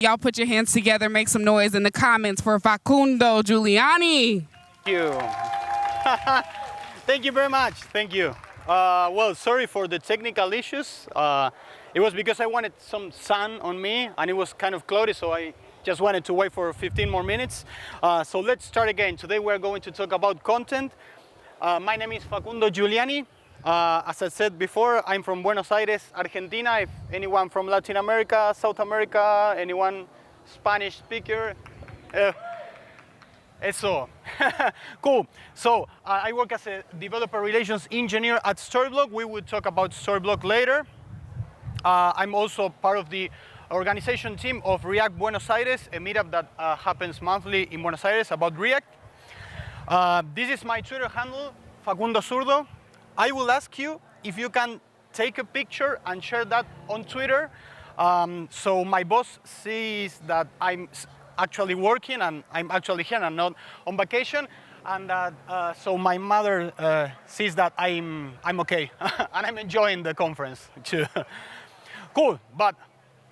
Y'all put your hands together, make some noise in the comments for Facundo Giuliani. Thank you. Thank you very much. Thank you. Well, sorry for the technical issues. It was because I wanted some sun on me and it was kind of cloudy, so I just wanted to wait for 15 more minutes. So let's start again. Today we're going to talk about content. My name is Facundo Giuliani. As I said before, I'm from Buenos Aires, Argentina. If anyone from Latin America, South America, anyone Spanish speaker? Eso. Cool. So I work as a developer relations engineer at Storyblok. We will talk about Storyblock later. I'm also part of the organization team of React Buenos Aires, a meetup that happens monthly in Buenos Aires about React. This is my Twitter handle, Facundo Zurdo. I will ask you if you can take a picture and share that on Twitter, so my boss sees that I'm actually working and I'm actually here and not on vacation, and so my mother sees that I'm okay and I'm enjoying the conference too. Cool, but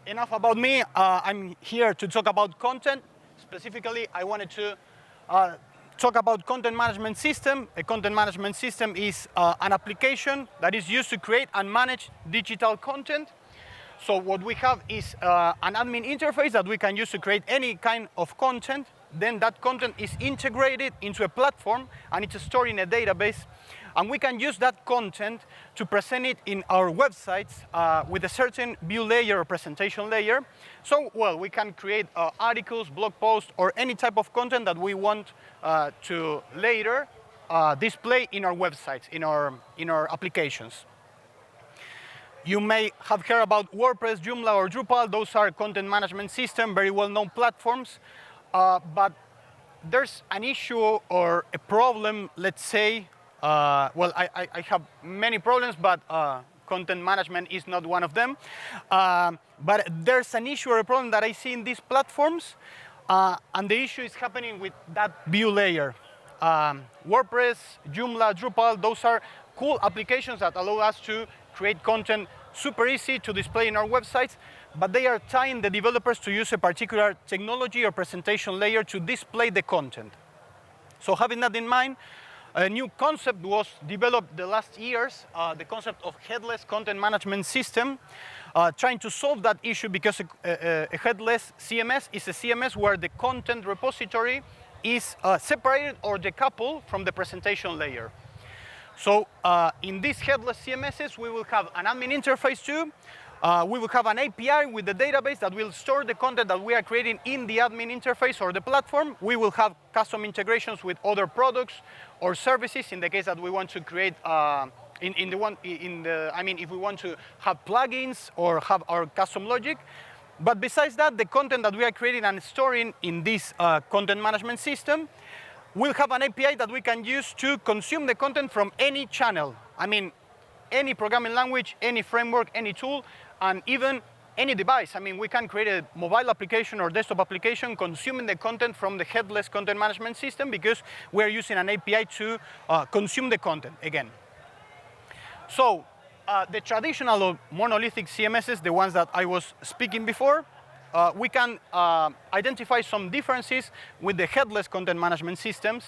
enough about me. I'm here to talk about content. Specifically, I wanted to talk about content management system. A content management system is an application that is used to create and manage digital content. So what we have is an admin interface that we can use to create any kind of content. Then that content is integrated into a platform and it's stored in a database. And we can use that content to present it in our websites with a certain view layer or presentation layer. So, well, we can create articles, blog posts, or any type of content that we want to later display in our websites, in our applications. You may have heard about WordPress, Joomla, or Drupal. Those are content management systems, very well-known platforms. But there's an issue or a problem, let's say. Well, I have many problems, but content management is not one of them. But there's an issue or a problem that I see in these platforms, and the issue is happening with that view layer. WordPress, Joomla, Drupal, those are cool applications that allow us to create content super easy to display in our websites, but they are tying the developers to use a particular technology or presentation layer to display the content. So having that in mind, a new concept was developed the last years, the concept of headless content management system, trying to solve that issue because a headless CMS is a CMS where the content repository is separated or decoupled from the presentation layer. So in these headless CMSs, we will have an admin interface too. We will have an API with the database that will store the content that we are creating in the admin interface or the platform. We will have custom integrations with other products or services in the case that we want to create, I mean, if we want to have plugins or have our custom logic. But besides that, the content that we are creating and storing in this content management system will have an API that we can use to consume the content from any channel. I mean, any programming language, any framework, any tool, and even any device. I mean, we can create a mobile application or desktop application consuming the content from the headless content management system because we're using an API to consume the content again. So the traditional or monolithic CMSs, the ones that I was speaking before, we can identify some differences with the headless content management systems.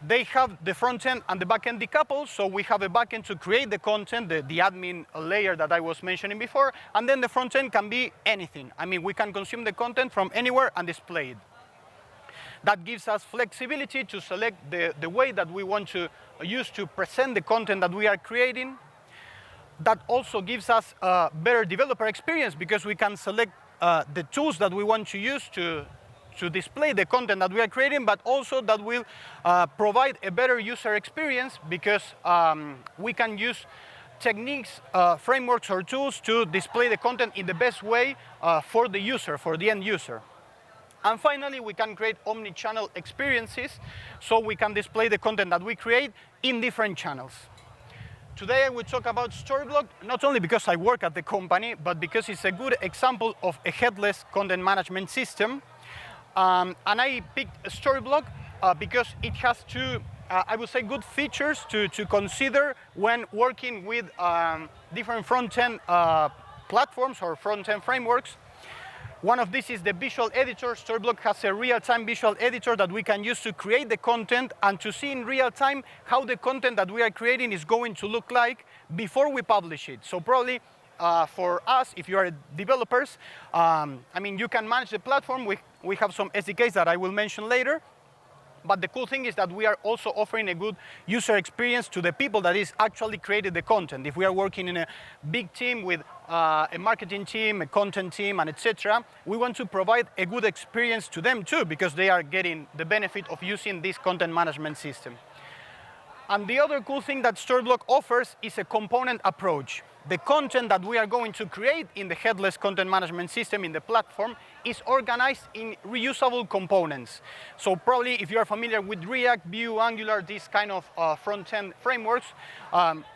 They have the front end and the back end decoupled, so we have a back end to create the content, the admin layer that I was mentioning before, and then the front end can be anything. I mean, we can consume the content from anywhere and display it. That gives us flexibility to select the way that we want to use to present the content that we are creating. That also gives us a better developer experience because we can select the tools that we want to use to display the content that we are creating, but also that will provide a better user experience because we can use techniques, frameworks, or tools to display the content in the best way for the user, for the end user. And finally, we can create omni-channel experiences so we can display the content that we create in different channels. Today I will talk about Storyblok, not only because I work at the company, but because it's a good example of a headless content management system. And I picked Storyblok because it has two, I would say, good features to consider when working with different front-end platforms or front-end frameworks. One of these is the visual editor. Storyblock has a real-time visual editor that we can use to create the content and to see in real time how the content that we are creating is going to look like before we publish it. So probably for us, if you are developers, I mean, you can manage the platform. We have some SDKs that I will mention later. But the cool thing is that we are also offering a good user experience to the people that is actually created the content. If we are working in a big team with a marketing team, a content team, and etc., we want to provide a good experience to them too, because they are getting the benefit of using this content management system. And the other cool thing that Storyblock offers is a component approach. The content that we are going to create in the headless content management system in the platform is organized in reusable components. So probably if you are familiar with React, Vue, Angular, these kind of front-end frameworks,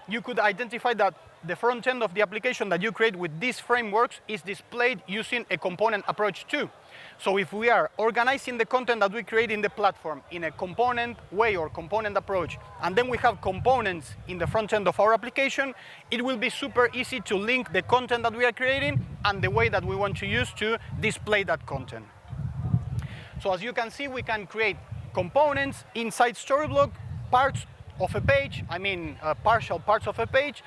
you could identify that the front end of the application that you create with these frameworks is displayed using a component approach too. So if we are organizing the content that we create in the platform in a component way or component approach, and then we have components in the front end of our application, it will be super easy to link the content that we are creating and the way that we want to use to display that content. So as you can see, we can create components inside Storyblock, parts of a page, partial parts of a page,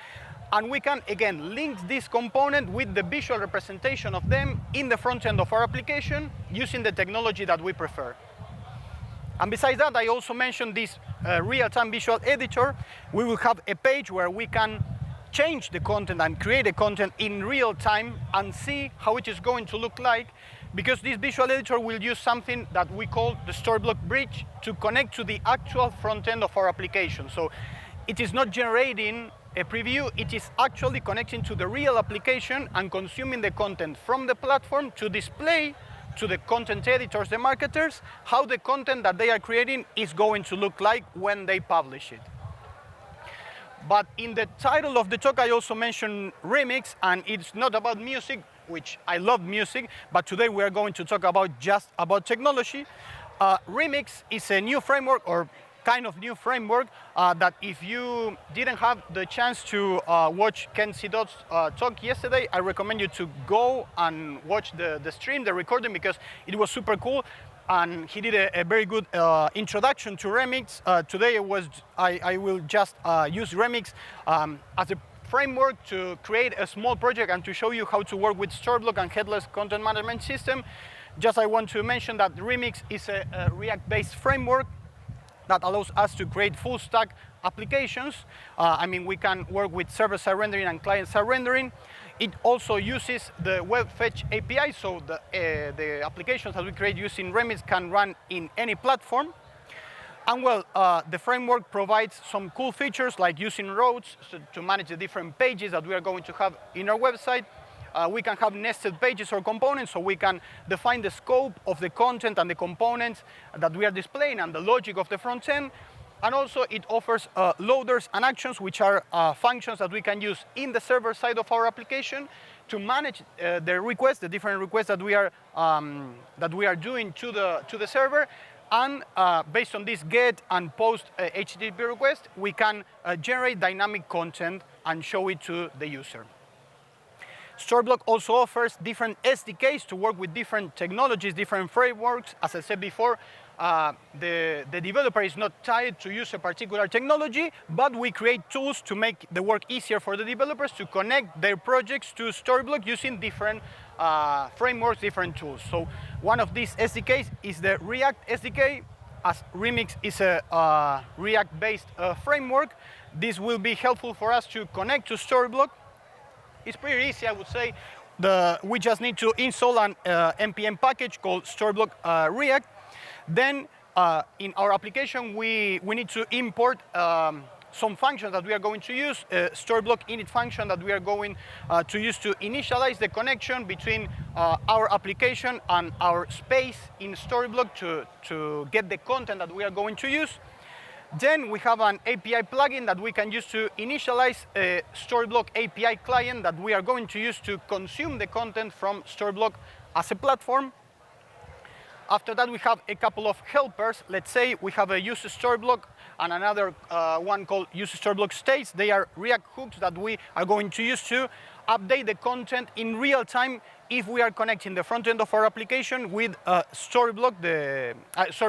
and we can, again, link this component with the visual representation of them in the front end of our application using the technology that we prefer. And besides that, I also mentioned this real-time visual editor. We will have a page where we can change the content and create the content in real time and see how it is going to look like, because this visual editor will use something that we call the Storyblock bridge to connect to the actual front end of our application. So it is not generating a preview, it is actually connecting to the real application and consuming the content from the platform to display to the content editors, the marketers, how the content that they are creating is going to look like when they publish it. But in the title of the talk, I also mentioned remix, and it's not about music, which I love music, but today we are going to talk about just about technology. Remix is a new framework, or kind of new framework that if you didn't have the chance to watch Ken Sidot's talk yesterday, I recommend you to go and watch the stream, the recording, because it was super cool. And he did a very good introduction to Remix. Today I will just use Remix as a framework to create a small project and to show you how to work with Storyblock and headless content management system. Just I want to mention that Remix is a React-based framework that allows us to create full stack applications. We can work with server-side rendering and client-side rendering. It also uses the web fetch API, so the applications that we create using Remix can run in any platform. And well, the framework provides some cool features like using roads to manage the different pages that we are going to have in our website. We can have nested pages or components, so we can define the scope of the content and the components that we are displaying and the logic of the front end. And also it offers loaders and actions, which are functions that we can use in the server side of our application to manage the requests, the different requests that we are doing to the server. And based on this get and post HTTP request, we can generate dynamic content and show it to the user. Storyblock also offers different SDKs to work with different technologies, different frameworks. As I said before, the developer is not tied to use a particular technology, but we create tools to make the work easier for the developers to connect their projects to Storyblock using different frameworks, different tools. So one of these SDKs is the React SDK. As Remix is a React-based framework, this will be helpful for us to connect to Storyblock. It's pretty easy, I would say. We just need to install an npm package called Storyblock React. Then in our application, we need to import some functions that we are going to use. Storyblock init function that we are going to use to initialize the connection between our application and our space in Storyblock to get the content that we are going to use. Then we have an API plugin that we can use to initialize a Storyblock API client that we are going to use to consume the content from Storyblock as a platform. After that, we have a couple of helpers. Let's say we have a use Storyblock and another one called use Storyblock states. They are React hooks that we are going to use to update the content in real time if we are connecting the front end of our application with Storyblock,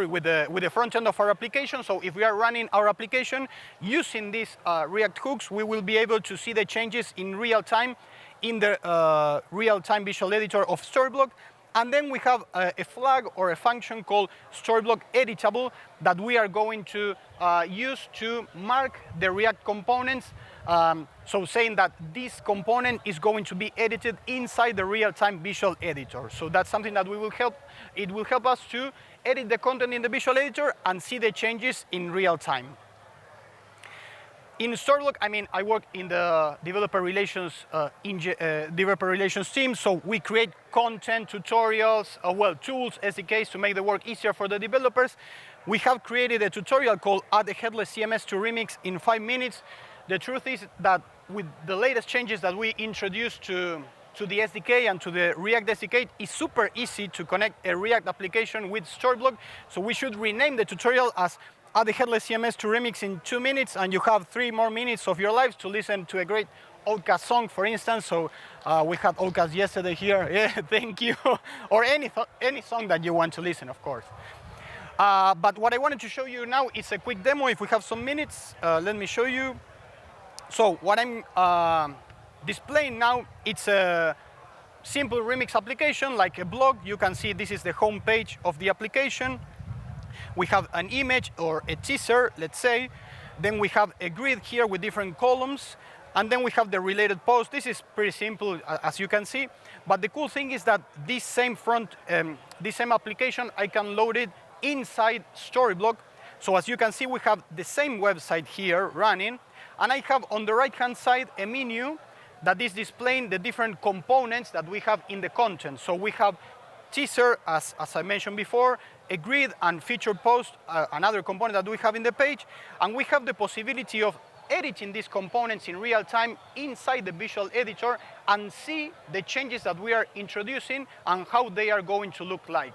with the front end of our application. So if we are running our application using these React hooks, we will be able to see the changes in real time in the real-time visual editor of Storyblok. And then we have a flag or a function called Storyblok editable that we are going to use to mark the React components. So saying that this component is going to be edited inside the real-time visual editor. So that's something that it will help us to edit the content in the visual editor and see the changes in real time. In Storyblok, I work in the developer relations team, so we create content, tutorials, tools, SDKs to make the work easier for the developers. We have created a tutorial called Add a Headless CMS to Remix in 5 minutes. The truth is that with the latest changes that we introduced to the SDK and to the React SDK, it's super easy to connect a React application with Storyblok. So we should rename the tutorial as Add a Headless CMS to Remix in 2 minutes, and you have 3 more minutes of your lives to listen to a great Outcast song, for instance. So we had Outcast yesterday here. Yeah, thank you. Or any song that you want to listen, of course. But what I wanted to show you now is a quick demo. If we have some minutes, let me show you. So what I'm displaying now, it's a simple remix application, like a blog. You can see this is the home page of the application. We have an image or a teaser, let's say. Then we have a grid here with different columns. And then we have the related post. This is pretty simple, as you can see. But the cool thing is that this same application, I can load it inside Storyblok. So as you can see, we have the same website here running. And I have on the right-hand side a menu that is displaying the different components that we have in the content. So we have teaser, as I mentioned before, a grid and featured post, another component that we have in the page. And we have the possibility of editing these components in real time inside the visual editor and see the changes that we are introducing and how they are going to look like.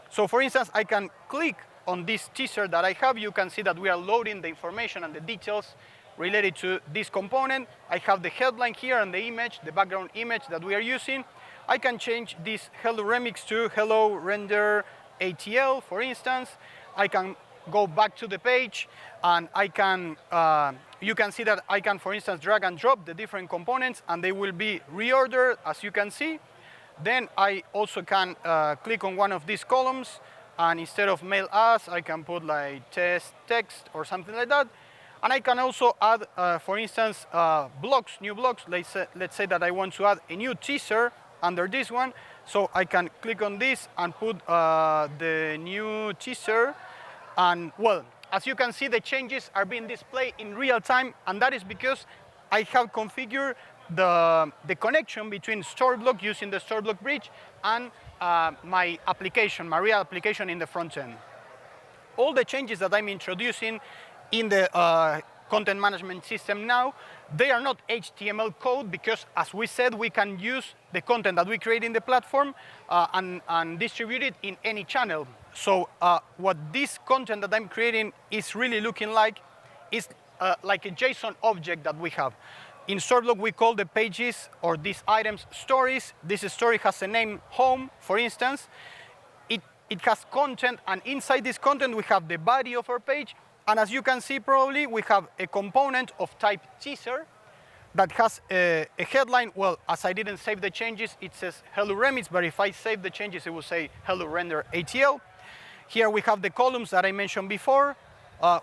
So for instance, I can click on this teaser that I have. You can see that we are loading the information and the details related to this component. I have the headline here and the image, the background image that we are using. I can change this hello remix to hello RenderATL, for instance. I can go back to the page and I can, you can see that I can, for instance, drag and drop the different components and they will be reordered, as you can see. Then I also can click on one of these columns and instead of mail us, I can put like test text or something like that. And I can also add, for instance, blocks, new blocks. Let's say that I want to add a new teaser under this one. So I can click on this and put the new teaser. And well, as you can see, the changes are being displayed in real time. And that is because I have configured the connection between Storyblok using the Storyblok bridge and my application, my real application in the front end. All the changes that I'm introducing in the content management system now, they are not HTML code because, as we said, we can use the content that we create in the platform and distribute it in any channel. So what this content that I'm creating is really looking like is like a JSON object that we have. In Storyblok, we call the pages or these items stories. This story has a name, home, for instance. It has content, and inside this content, we have the body of our page. And as you can see, probably, we have a component of type teaser that has a headline. Well, as I didn't save the changes, it says hello remix, but if I save the changes, it will say hello RenderATL. Here we have the columns that I mentioned before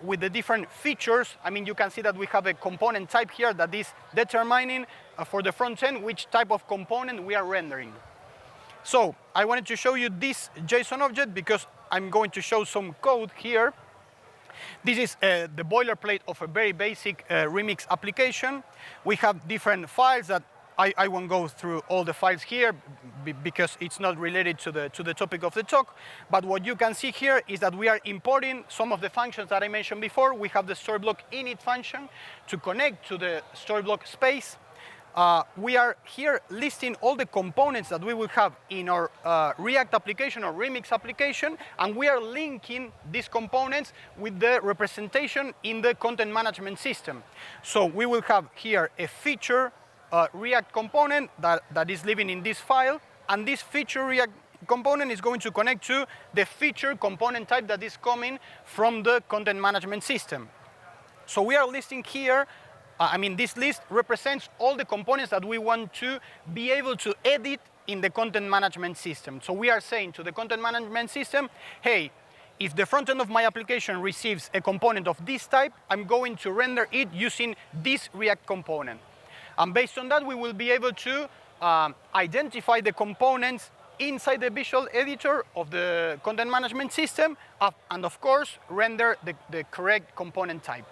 with the different features. I mean, you can see that we have a component type here that is determining for the front end which type of component we are rendering. So I wanted to show you this JSON object because I'm going to show some code here. This is the boilerplate of a very basic remix application. We have different files that I won't go through all the files here because it's not related to the topic of the talk. But what you can see here is that we are importing some of the functions that I mentioned before. We have the Storyblok init function to connect to the Storyblok space. We are here listing all the components that we will have in our React application or Remix application, and we are linking these components with the representation in the content management system. So we will have here a feature React component that is living in this file, and this feature React component is going to connect to the feature component type that is coming from the content management system. So we are listing here, this list represents all the components that we want to be able to edit in the content management system. So we are saying to the content management system, hey, if the front end of my application receives a component of this type, I'm going to render it using this React component. And based on that, we will be able to identify the components inside the visual editor of the content management system, and of course, render the correct component type.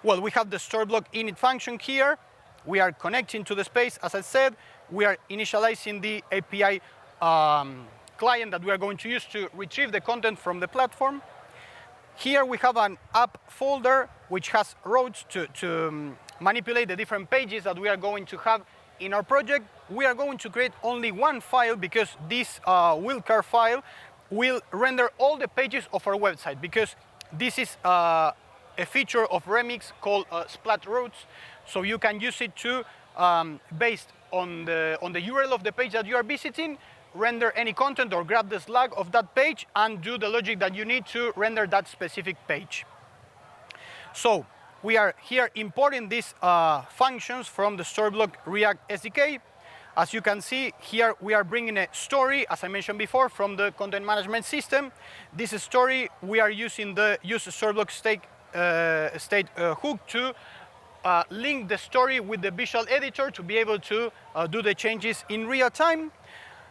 Well, we have the Storyblock init function here. We are connecting to the space, as I said. We are initializing the API client that we are going to use to retrieve the content from the platform. Here we have an app folder which has routes to manipulate the different pages that we are going to have in our project. We are going to create only one file because this wheelcar file will render all the pages of our website, because this is a feature of Remix called Splat Routes. So you can use it to, based on the URL of the page that you are visiting, render any content or grab the slug of that page and do the logic that you need to render that specific page. So we are here importing these functions from the Storyblok React SDK. As you can see, here we are bringing a story, as I mentioned before, from the content management system. This story, we are using the use Storyblok state hook to link the story with the visual editor to be able to do the changes in real time.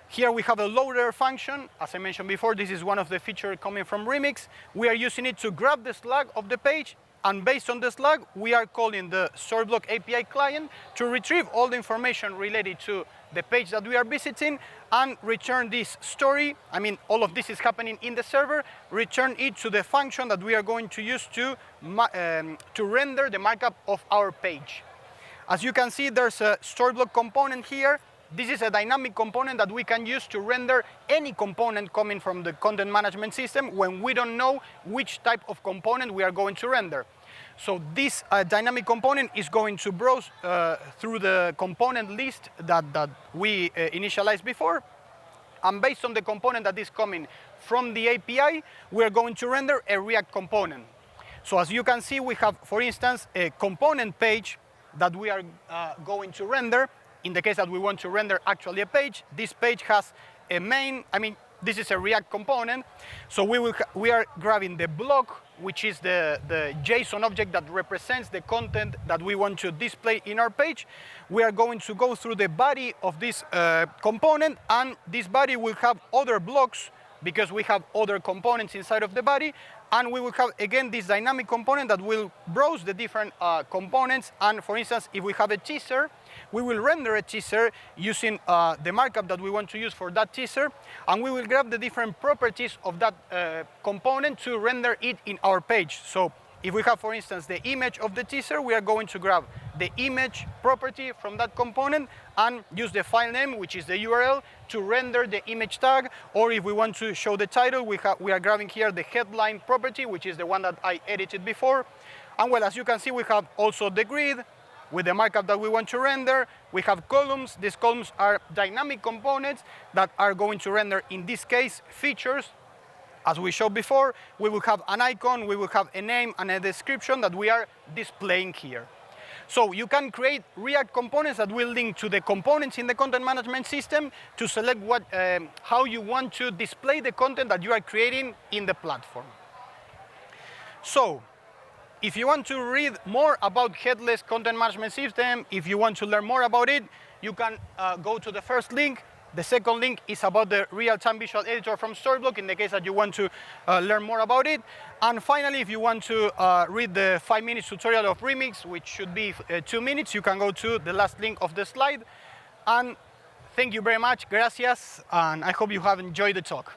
Here we have a loader function. As I mentioned before, this is one of the features coming from Remix. We are using it to grab the slug of the page, and based on the slug, we are calling the Storyblok API client to retrieve all the information related to the page that we are visiting and return this story. All of this is happening in the server. Return it to the function that we are going to use to render the markup of our page. As you can see, there's a Storyblok component here. This is a dynamic component that we can use to render any component coming from the content management system when we don't know which type of component we are going to render. So this dynamic component is going to browse through the component list that we initialized before. And based on the component that is coming from the API, we are going to render a React component. So as you can see, we have, for instance, a component page that we are going to render. In the case that we want to render actually a page, this page has a main, this is a React component. So we are grabbing the block, which is the JSON object that represents the content that we want to display in our page. We are going to go through the body of this component, and this body will have other blocks because we have other components inside of the body. And we will have, again, this dynamic component that will browse the different components. And for instance, if we have a teaser, we will render a teaser using the markup that we want to use for that teaser. And we will grab the different properties of that component to render it in our page. So if we have, for instance, the image of the teaser, we are going to grab the image property from that component and use the file name, which is the URL, to render the image tag. Or if we want to show the title, we are grabbing here the headline property, which is the one that I edited before. And well, as you can see, we have also the grid with the markup that we want to render. We have columns. These columns are dynamic components that are going to render, in this case, features. As we showed before, we will have an icon, we will have a name and a description that we are displaying here. So you can create React components that will link to the components in the content management system to select how you want to display the content that you are creating in the platform. So if you want to read more about Headless Content Management System, if you want to learn more about it, you can go to the first link. The second link is about the real-time visual editor from Storyblok, in the case that you want to learn more about it. And finally, if you want to read the 5-minute tutorial of Remix, which should be 2 minutes, you can go to the last link of the slide. And thank you very much, gracias, and I hope you have enjoyed the talk.